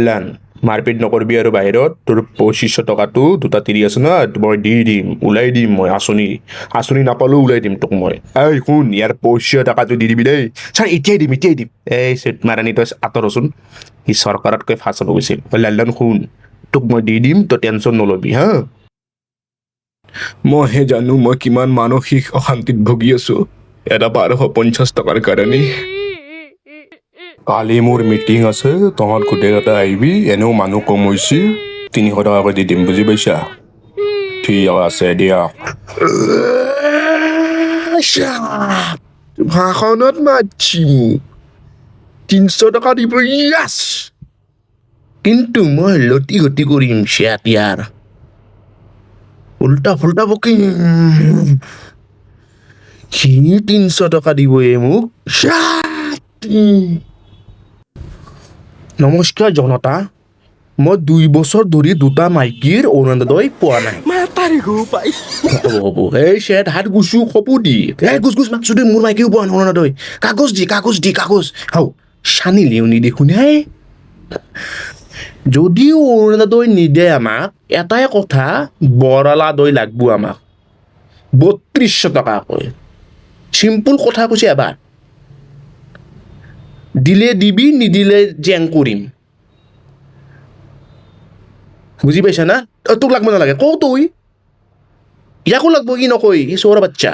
লান মাৰপিট নকৰিবি আৰু বাহিৰত তোৰ 2500 টকাটো দুটা তিৰি আছে না মই দি দিম ওলাই দিম মই আঁচনি নাপালেও ওলাই দিম তোক মই এই শুন ইয়াৰ 2500 টকাটো দি দিবি দেই ছাৰ এতিয়াই দিম এই চেট মাৰানি তই আঁতৰচোন সি চৰকাৰতকৈ ফাঁচ হ'ব গৈছিল লাল্লান শুন তোক মই দি দিম তই টেনশ্যন নলবি হা মইহে জানো মই কিমান মানসিক অশান্তিত ভুগি আছো এটা 1250 টকাৰ কাৰণে কালি মোৰ মিটিং আছে তহঁত গোটেইকেইটা আহিবি এনেও মানুহ কম হৈছে 300 টকাকৈ দি দিম বুজি পাইছা ঠিক আছে দিয়া ভাষণত মাতছি মোক 300 টকা দিব ইয়াছ কিন্তু মই লটি ঘটি কৰিম ইয়াৰ উল্টা ফুল্টা বকিম সি 300 টকা দিবয়ে মোক নমস্কাৰ জনতা মই 2 বছৰ ধৰি দুটা মাইকীৰ অৰুণোদয় পোৱা নাই হ'ব এই চেট হাত গুচো খপু দি এই গুচ মাকচুদি মোৰ মাইকীও পোৱা নাই অৰুণোদয় কাগজ দি হাও চানি লিয়নি দেখোন হে যদিও অৰুণোদয় নিদে আমাক এটাই কথা বৰলা দৈ লাগব আমাক 3200 টকাকৈ চিম্পুল কথা কৈছে এবাৰ দিলে দিবি নিদিলে জেং কৰিম বুজি পাইছা না তোক লাগব নালাগে কওঁ তই ইয়াকো লাগব কি নকয় সি চোৰৰ বাচ্চা